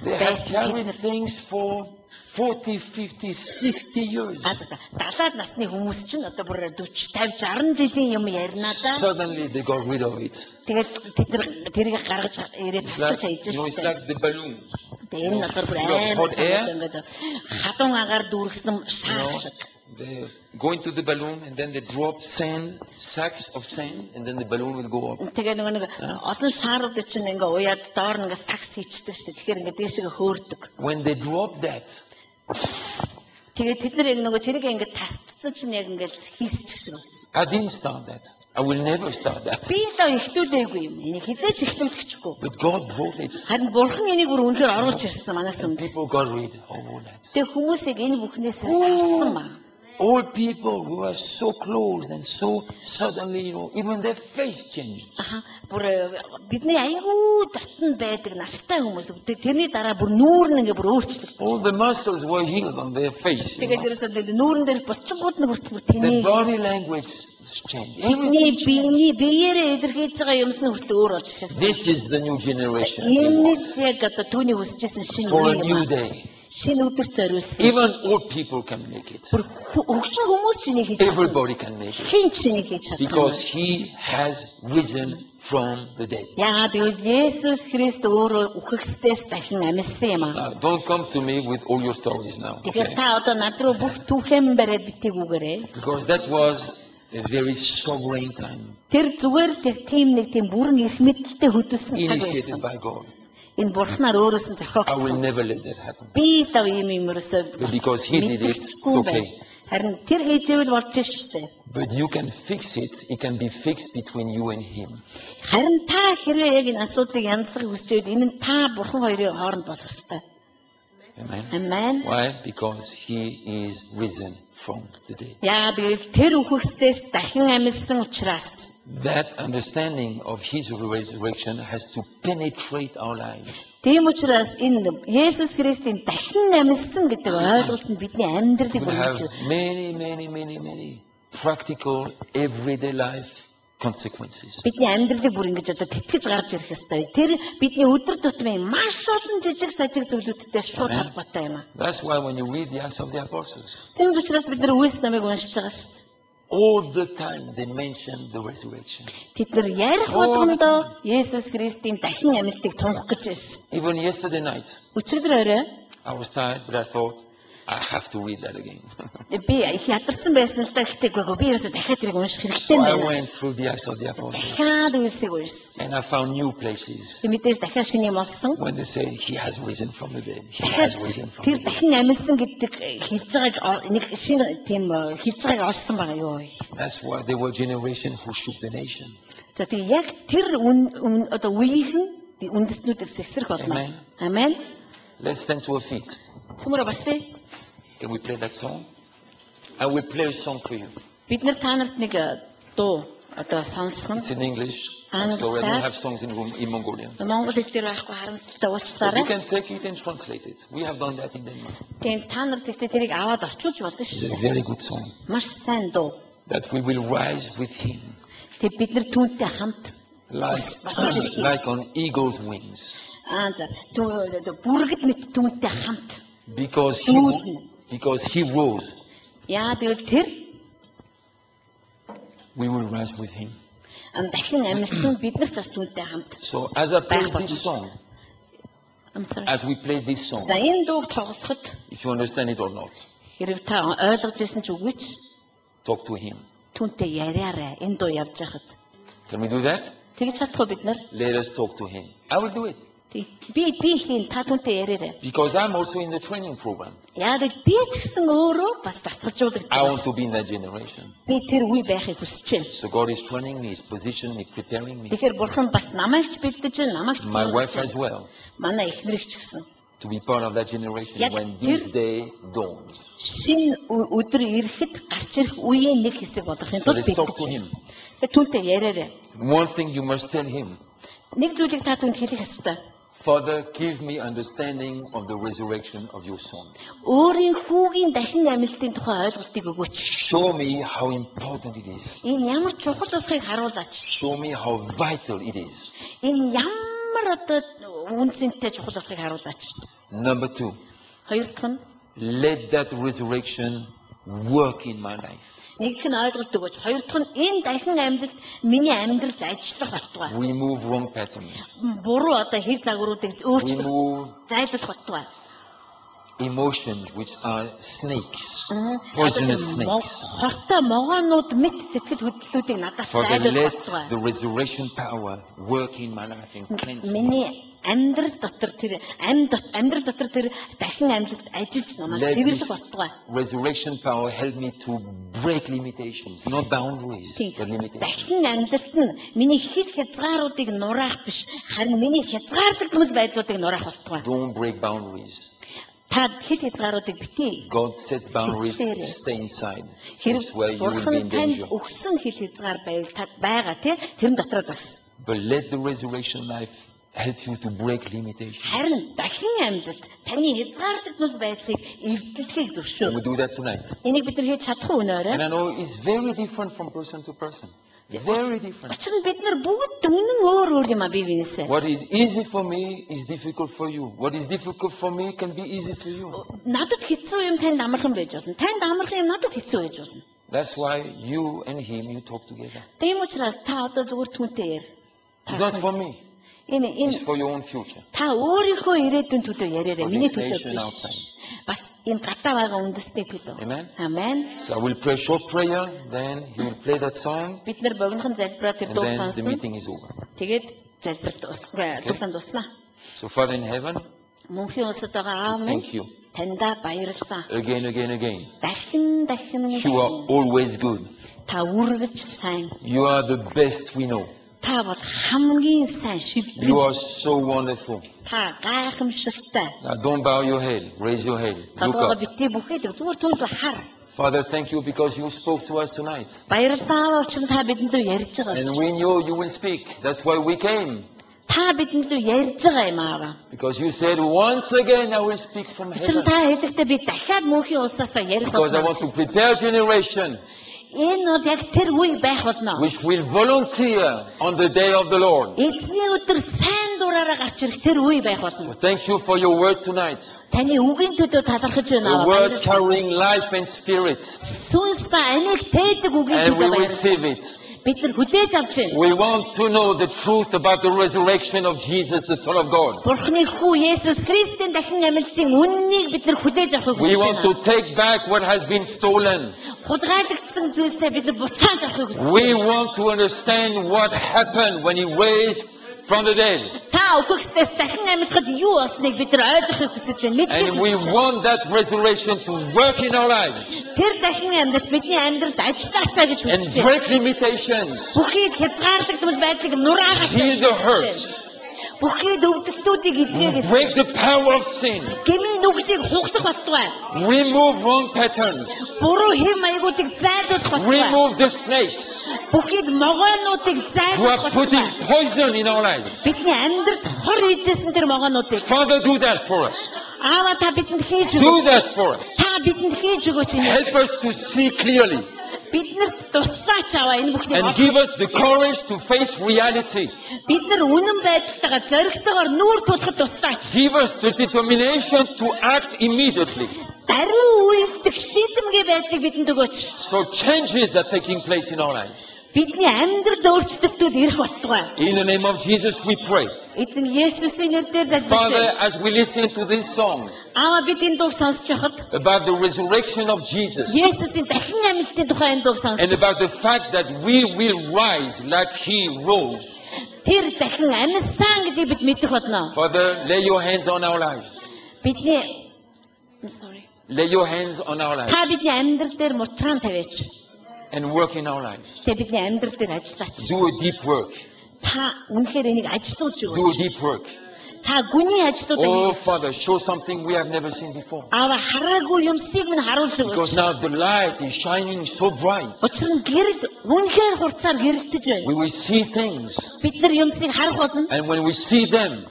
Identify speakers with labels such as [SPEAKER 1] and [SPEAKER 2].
[SPEAKER 1] They have carried things for 40, 50, 60 years.
[SPEAKER 2] 70 насны хүмүүс чинь одоо бүр 40, 50, 60 жилийн юм ярина да.
[SPEAKER 1] Suddenly they got rid of it.
[SPEAKER 2] Тэгээд тэд нар тэрийг гаргаж ирээд татаж хайж
[SPEAKER 1] It's like the balloons.
[SPEAKER 2] Тэгээд энэ болохоор бүр ингээд халуун агаар дүүргэсэн шар шиг.
[SPEAKER 1] They go into the balloon and then they drop sand, sacks of sand, and then the balloon will go up.
[SPEAKER 2] Тэгээд нэг олон шаарууд чинь ингээ уяад доор ингээ сакс хийчдэг шүү дээ. Тэгэхээр ингээ дээшээ хөөрдөг.
[SPEAKER 1] When they drop that,
[SPEAKER 2] тэгээд тэд нар нөгөө тэрийг ингээ тасцсан чинь яг ингээ хийсчих шиг болсон.
[SPEAKER 1] I didn't start that. I will never start that.
[SPEAKER 2] Би л эхлүүлээгүй юм. Энийг хизээч эхлүүлчихгүй.
[SPEAKER 1] But God brought it.
[SPEAKER 2] Харин Бурхан энийг бүр үнэхээр оруулж ирсэн манаас өмнө.
[SPEAKER 1] People got rid of all that.
[SPEAKER 2] Тэгээд хүмүүсийг энэ бүхнээс салсан маа.
[SPEAKER 1] All people who are so close and so suddenly, even their face changed.
[SPEAKER 2] Бүр бидний аягүй дотн байдаг настай хүмүүс. Тэрний дараа бүр нүүр нь ингээ бүр өөрчлөгдөв.
[SPEAKER 1] All the muscles were healed on their face.
[SPEAKER 2] Тэгээд ерөөсөө нүүрэн дээр булчингууд нь хүртэл
[SPEAKER 1] The body language changed.
[SPEAKER 2] Everything. Биеэрээ илэрхийлж байгаа юмс нь хүртэл өөр болж эхэлсэн.
[SPEAKER 1] This is the new generation.
[SPEAKER 2] Энэ яг одоо түүний хүсэжсэн шинэ
[SPEAKER 1] For a new day.
[SPEAKER 2] Шинэ өдөр зориулсан.
[SPEAKER 1] Even old people can make it.
[SPEAKER 2] Өгсөн хүмүүс ч энийг хийж чадна.
[SPEAKER 1] Everybody can make it.
[SPEAKER 2] Хэн ч энийг хийж чадна.
[SPEAKER 1] Because he has risen from the dead.
[SPEAKER 2] Яагаад гэвэл Есүс Христ өөрөө үхэгсдээс дахин амьсан юм аа.
[SPEAKER 1] Don't come to me with all your stories now.
[SPEAKER 2] Тэгэхээр та одоо над руу бүх түүхэн бариад битгийгээрээ.
[SPEAKER 1] Because that was a very sovereign time.
[SPEAKER 2] Тэр зүгээр л тийм нэг тийм бүрэн их мэдэлтэй хөдөлсөн цаг
[SPEAKER 1] Initiated
[SPEAKER 2] байсан.
[SPEAKER 1] by God.
[SPEAKER 2] Энэ Бурханаар өөрөөс нь
[SPEAKER 1] I will
[SPEAKER 2] зохиогдсон.
[SPEAKER 1] never let that happen.
[SPEAKER 2] Би л ийм юмрсоо.
[SPEAKER 1] Because he did it, it's okay.
[SPEAKER 2] Харин тэр хийжээвэл болж штэ.
[SPEAKER 1] But you can fix it. It can be fixed between you and him.
[SPEAKER 2] Харин та хэрвээ яг энэ асуудлыг янзлахыг хүсчээд энэ нь та Бурхан хоёрын хооронд болох ёстой.
[SPEAKER 1] Amen.
[SPEAKER 2] Amen.
[SPEAKER 1] Why? Because he is risen from the dead.
[SPEAKER 2] Яагаад гэвэл тэр үхэгсдээс дахин амьсан учраас.
[SPEAKER 1] That understanding of his resurrection has to penetrate our lives.
[SPEAKER 2] Тийм учраас энэ Есүс Христийн дахин амьсан гэдэг ойлголт нь бидний амьдралыг
[SPEAKER 1] We have
[SPEAKER 2] бүрдүүлж
[SPEAKER 1] many practical everyday life consequences.
[SPEAKER 2] бидний амьдралыг бүр ингэж одоо тэтгэж гарч ирэх ёстой. Тэр бидний өдөр тутмын маш олон жижиг сажиг зүйлүүдтэй шууд холбоотой юм аа.
[SPEAKER 1] That's why when you read the Acts of the Apostles,
[SPEAKER 2] Тийм учраас бид нар Үлс намыг уншиж байгаа шүү дээ.
[SPEAKER 1] all the time they mention the resurrection.
[SPEAKER 2] Тэд нар ярих болгондоо Есүс Христийн дахин амьдлыг тунх гэж байсан.
[SPEAKER 1] Even yesterday night,
[SPEAKER 2] Өчигдөр орой
[SPEAKER 1] I was tired, but I thought, I have to read that again.
[SPEAKER 2] би их ядарсан байсан л да гэхдээ би ерөөсөө дахиад тэрийг унших хэрэгтэй
[SPEAKER 1] So I
[SPEAKER 2] байна.
[SPEAKER 1] went through the Acts of the Apostles,
[SPEAKER 2] Дахиад Үлсийг уншсан.
[SPEAKER 1] and I found new places
[SPEAKER 2] Мэдээж дахиад шинэ юм олсон.
[SPEAKER 1] when they say he has risen from the dead. He has risen from
[SPEAKER 2] Тэр
[SPEAKER 1] the dead.
[SPEAKER 2] дахин амьсан гэдэг хэлж байгааг нэг шинэ тийм хэлж байгааг олсон байгаа юу.
[SPEAKER 1] That's why they were a generation who shook the nation.
[SPEAKER 2] За тэгээ яг тэр одоо үеийнхэн үндэстнүүдийг сэгсрэх болно.
[SPEAKER 1] Amen.
[SPEAKER 2] Амен.
[SPEAKER 1] Let's stand to our feet.
[SPEAKER 2] Төмөр басъя.
[SPEAKER 1] Can we play that song? I will play a song for you.
[SPEAKER 2] Бид нар та нарт нэг дуу одоо сонсох нь
[SPEAKER 1] It's in English.
[SPEAKER 2] And
[SPEAKER 1] So I don't
[SPEAKER 2] that-
[SPEAKER 1] have songs in Mongolian.
[SPEAKER 2] Монгол хэл дээр байхгүй харамсалтай
[SPEAKER 1] But you
[SPEAKER 2] уучлаарай.
[SPEAKER 1] can take it and translate it. We have done that in Denmark.
[SPEAKER 2] Тийм та нарт ихтэй тэрийг аваад орчуулж болно
[SPEAKER 1] It's
[SPEAKER 2] шүү
[SPEAKER 1] a
[SPEAKER 2] дээ.
[SPEAKER 1] very good song.
[SPEAKER 2] Маш сайн дуу.
[SPEAKER 1] That we will rise with him
[SPEAKER 2] Тэг бид нар түүнтэй хамт
[SPEAKER 1] like on eagle's wings.
[SPEAKER 2] за бүргэд мэт түүнтэй хамт
[SPEAKER 1] Because he rose,
[SPEAKER 2] яа тэгвэл тэр
[SPEAKER 1] we will rise with him.
[SPEAKER 2] дахин амьсан бид нар ч бас түүнтэй хамт.
[SPEAKER 1] So as I play this song,
[SPEAKER 2] I'm sorry.
[SPEAKER 1] as we play this song,
[SPEAKER 2] За энэ дууг тоглоход
[SPEAKER 1] if you understand it or not,
[SPEAKER 2] хэрэг та ойлгож ирсэн ч үгүй ч
[SPEAKER 1] talk to him.
[SPEAKER 2] түүнтэй яриараа энэ дуу явж байхад
[SPEAKER 1] Can we do that?
[SPEAKER 2] тэгж чадахгүй бид нар.
[SPEAKER 1] Let us talk to him. I will do it.
[SPEAKER 2] Би хийн та түүнтэй яриараа.
[SPEAKER 1] Because I'm also in the training program.
[SPEAKER 2] Яа би ч гэсэн өөрөө бас басгалжуулагдсан.
[SPEAKER 1] I want to be in that generation.
[SPEAKER 2] Би тэр үе байхыг хүсэж байна.
[SPEAKER 1] So God is training me, He's positioning me, преparing me.
[SPEAKER 2] Тэгэхээр бурхан бас намайг ч бэлдэж байна, намайг ч
[SPEAKER 1] My wife as well,
[SPEAKER 2] манай эхнэрийг ч гэсэн.
[SPEAKER 1] to be part of that generation
[SPEAKER 2] Yeah,
[SPEAKER 1] when this day dawns.
[SPEAKER 2] Шинэ өдөр ирэхэд гарч ирэх үеийн нэг хэсэг болгохын
[SPEAKER 1] So
[SPEAKER 2] тулд
[SPEAKER 1] let's talk to
[SPEAKER 2] бэлдэж
[SPEAKER 1] him.
[SPEAKER 2] байна. Тэгээ түүнтэй яриараа.
[SPEAKER 1] One thing you must tell him,
[SPEAKER 2] Нэг зүйлийг та түүнд хэлэх ёстой.
[SPEAKER 1] Father, give me understanding of the resurrection of your son.
[SPEAKER 2] Өөрийн хүүгийн дахин амьлтын тухай ойлголтыг өгөөч.
[SPEAKER 1] Show me how important it is.
[SPEAKER 2] Энэ ямар чухал болохыг харуулаач.
[SPEAKER 1] Show me how vital it is.
[SPEAKER 2] Энэ ямар одоо үнцэнтэй чухал болохыг харуулаач.
[SPEAKER 1] Number 2,
[SPEAKER 2] Хоёр дахь нь
[SPEAKER 1] let that resurrection work in my life.
[SPEAKER 2] нэгдүгээр нь ойлголт өгөөч. Хоёр дахь нь энэ дахин амьдралд миний амьдралд ажиллах болтугай.
[SPEAKER 1] Remove wrong patterns.
[SPEAKER 2] Буруу одоо хэр загваруудыг өөрчлөх,
[SPEAKER 1] Remove
[SPEAKER 2] зайлуулах болтугай.
[SPEAKER 1] emotions which are snakes, poisonous snakes.
[SPEAKER 2] Хортой могоонууд мэд сэтгэл хөдлөлүүдийг надаас
[SPEAKER 1] Father,
[SPEAKER 2] зайлуулах
[SPEAKER 1] let
[SPEAKER 2] болтугай.
[SPEAKER 1] the resurrection power work in my life and cleanse me.
[SPEAKER 2] Миний амьдрал дотор тэр амьдрал дотор тэр дахин амьдралд ажиллаж намайг
[SPEAKER 1] Let
[SPEAKER 2] цэвэрлэх
[SPEAKER 1] this
[SPEAKER 2] болтугай.
[SPEAKER 1] resurrection power help me to break limitations, not boundaries,
[SPEAKER 2] Тийм.
[SPEAKER 1] but limitations.
[SPEAKER 2] Дахин амьдралд нь миний хит хязгааруудыг нураах биш, харин миний хязгаарлагдмал байдлуудыг нураах болтугай.
[SPEAKER 1] Don't break boundaries.
[SPEAKER 2] Та хит хязгааруудыг битгий.
[SPEAKER 1] God sets boundaries,
[SPEAKER 2] Сэтгээрээ.
[SPEAKER 1] stay inside.
[SPEAKER 2] Хэрэг
[SPEAKER 1] That's where you will be in
[SPEAKER 2] Бурхан танд
[SPEAKER 1] danger.
[SPEAKER 2] өгсөн хит хязгаар байвал та байгаа тий тэрэн дотроо загс.
[SPEAKER 1] But let the resurrection life help you to break limitations.
[SPEAKER 2] Харин дахин амьдралд таны хязгаарлагдмал байдлыг эвдэлхийг
[SPEAKER 1] And
[SPEAKER 2] зөвшөөр.
[SPEAKER 1] we do that tonight.
[SPEAKER 2] Энийг бид нар хийж чадах уу өнөөрэ?
[SPEAKER 1] And I know it's very different from person to person. Very different.
[SPEAKER 2] Учир нь бид нар бүгд үнэн өөр өөр юм а бие биенээсээ.
[SPEAKER 1] What is easy for me is difficult for you. What is difficult for me can be easy for you.
[SPEAKER 2] Надад хэцүү юм танд амархан байж болно. Танд амархан юм надад хэцүү байж болно.
[SPEAKER 1] That's why you and him, you talk together.
[SPEAKER 2] Тийм учраас та одоо зүгээр түнтэй яар.
[SPEAKER 1] It's not for me. It's
[SPEAKER 2] Энэ
[SPEAKER 1] for your own future.
[SPEAKER 2] та өөрийнхөө ирээдүйн төлөө яриараа.
[SPEAKER 1] For
[SPEAKER 2] Миний
[SPEAKER 1] this
[SPEAKER 2] төлөө
[SPEAKER 1] nation
[SPEAKER 2] биш.
[SPEAKER 1] outside.
[SPEAKER 2] Бас энэ гадаа байгаа үндэсний төлөө.
[SPEAKER 1] Amen.
[SPEAKER 2] Амен.
[SPEAKER 1] So I will pray a short prayer, then he will play that song,
[SPEAKER 2] Бид нар богинохон залбираа тэр
[SPEAKER 1] and
[SPEAKER 2] дуу
[SPEAKER 1] then the
[SPEAKER 2] сонсон.
[SPEAKER 1] meeting is over.
[SPEAKER 2] Тэгээд залбирт цуглаан дуснаа.
[SPEAKER 1] So Father in heaven,
[SPEAKER 2] Мөнхийн улсад байгаа аав минь
[SPEAKER 1] thank you
[SPEAKER 2] таньда баярлалаа.
[SPEAKER 1] again.
[SPEAKER 2] Дахин
[SPEAKER 1] You are always good.
[SPEAKER 2] та үргэлж сайн.
[SPEAKER 1] You are the best we know.
[SPEAKER 2] Та бол хамгийн сайн шилдэг.
[SPEAKER 1] You are so wonderful.
[SPEAKER 2] Та гайхамшигтай.
[SPEAKER 1] Now don't bow your head. Raise your head. Look
[SPEAKER 2] Толгойгоо
[SPEAKER 1] up.
[SPEAKER 2] битгий бүхэл зүгээр түүнд хар.
[SPEAKER 1] Father, thank you because you spoke to us tonight.
[SPEAKER 2] Баярлалаа учраас та бидэнд лөө ярьж байгаа.
[SPEAKER 1] And we knew you will speak. That's why we came.
[SPEAKER 2] Та бидэнд лөө ярьж байгаа юм аа.
[SPEAKER 1] Because you said, once again I will speak from
[SPEAKER 2] Учир нь
[SPEAKER 1] heaven.
[SPEAKER 2] та хэлэхдээ би дахиад мөнхийн улсаасаа ярих
[SPEAKER 1] Because I want
[SPEAKER 2] болно.
[SPEAKER 1] to prepare a generation
[SPEAKER 2] Энэ бол яг тэр үе байх болно.
[SPEAKER 1] which will volunteer on the day of the Lord.
[SPEAKER 2] Эзний өдөр сайн дураараа гарч ирэх тэр үе байх болно.
[SPEAKER 1] So thank you for your word tonight.
[SPEAKER 2] Таны үгийн төлөө талархаж байна.
[SPEAKER 1] A word carrying life and spirit.
[SPEAKER 2] Сүнс ба амийг тээдэг үгийн
[SPEAKER 1] And we
[SPEAKER 2] төлөө баярлалаа.
[SPEAKER 1] receive it.
[SPEAKER 2] Бид нар хүлээж авч байна.
[SPEAKER 1] We want to know the truth about the resurrection of Jesus, the Son of God.
[SPEAKER 2] Бурхны хүү Есүс Христийн дахин амьлтын үннийг бид нар хүлээж авахыг
[SPEAKER 1] We
[SPEAKER 2] хүсэж
[SPEAKER 1] want to
[SPEAKER 2] байна.
[SPEAKER 1] take back what has been stolen.
[SPEAKER 2] Хулгайлагдсан зүйлсээ бид нар буцааж авахыг хүсэж
[SPEAKER 1] We
[SPEAKER 2] байна.
[SPEAKER 1] want to understand what happened when He raised from the dead.
[SPEAKER 2] Та өгөхсдээс дахин амьлахад юу болсныг бид нар ойлгохыг хүсэж байна. Мэдхийг
[SPEAKER 1] And we
[SPEAKER 2] хүсэж байна.
[SPEAKER 1] want that resurrection to work in our lives
[SPEAKER 2] Тэр дахин амьлалт бидний амьдралд ажиллаасаа гэж
[SPEAKER 1] and
[SPEAKER 2] хүсэж байна.
[SPEAKER 1] break limitations,
[SPEAKER 2] Бүхий хязгаарлагдмал байдлыг нураагаад
[SPEAKER 1] heal the hurts,
[SPEAKER 2] бүхий өвдөлтүүдийг эзээрээс
[SPEAKER 1] break the power of sin,
[SPEAKER 2] гмийн нүглийг хугасах болтугай.
[SPEAKER 1] remove wrong patterns,
[SPEAKER 2] Буруу хэм маягуудыг зайлуулах болтугай.
[SPEAKER 1] remove the snakes
[SPEAKER 2] Бүхий могоонуудыг
[SPEAKER 1] who
[SPEAKER 2] зайлуулах
[SPEAKER 1] are putting
[SPEAKER 2] болтугай.
[SPEAKER 1] poison in our lives.
[SPEAKER 2] Бидний амьдралд хор хийжсэн тэр могоонуудыг
[SPEAKER 1] Father, do that for us.
[SPEAKER 2] Аава та бидэнд хийж
[SPEAKER 1] Do
[SPEAKER 2] өгөөч.
[SPEAKER 1] that for us.
[SPEAKER 2] Та бидэнд хийж өгөөч энэ.
[SPEAKER 1] Help us to see clearly
[SPEAKER 2] Биднэрт туслаач аваа энэ бүхнийг
[SPEAKER 1] and give us the courage to face reality.
[SPEAKER 2] бид нар үнэн байдалтайгаар зоригтойгоор нүүр тулахад туслаач.
[SPEAKER 1] Give us the determination to act immediately.
[SPEAKER 2] Даруй үйлдэх шийдэмгий байдлыг бидэнд өгөөч.
[SPEAKER 1] So changes are taking place in our lives.
[SPEAKER 2] Бидний амьдралд өөрчлөлтүүд ирэх болтугай.
[SPEAKER 1] In the name of Jesus we pray.
[SPEAKER 2] Эзэн Есүсийн нэрээр залбирч
[SPEAKER 1] Father,
[SPEAKER 2] байна.
[SPEAKER 1] as we listen to this song
[SPEAKER 2] Аава бид энэ дууг сонсож байхад
[SPEAKER 1] about the resurrection of Jesus
[SPEAKER 2] Есүсийн дахин амьлтын тухай энэ дууг
[SPEAKER 1] and
[SPEAKER 2] сонсож
[SPEAKER 1] about the fact that we will rise like He rose,
[SPEAKER 2] тэр дахин амьсан гэдгийг бид мэдэх болно.
[SPEAKER 1] Father, lay your hands on our lives.
[SPEAKER 2] Бидний sorry.
[SPEAKER 1] Lay your hands on our lives
[SPEAKER 2] Та бидний амьдрал дээр мутраан тавиач.
[SPEAKER 1] and work in our lives.
[SPEAKER 2] Тэ бидний амьдрал дээр ажиллаач.
[SPEAKER 1] Do a deep work.
[SPEAKER 2] Та үнэхээр энийг ажилуулж
[SPEAKER 1] Do a
[SPEAKER 2] өгөөч.
[SPEAKER 1] deep work.
[SPEAKER 2] Та гүний ажлуудаа
[SPEAKER 1] Oh,
[SPEAKER 2] хийгээч.
[SPEAKER 1] Father, show something we have never seen before.
[SPEAKER 2] Аава хараагүй юмсыг минь харуулж
[SPEAKER 1] Because
[SPEAKER 2] өгөөч.
[SPEAKER 1] now the light is shining so bright.
[SPEAKER 2] Учир нь гэрэл үнэхээр хурцаар гэрэлтэж байна.
[SPEAKER 1] We will see things.
[SPEAKER 2] Бид нар юмсыг харах болно.
[SPEAKER 1] And when we see them,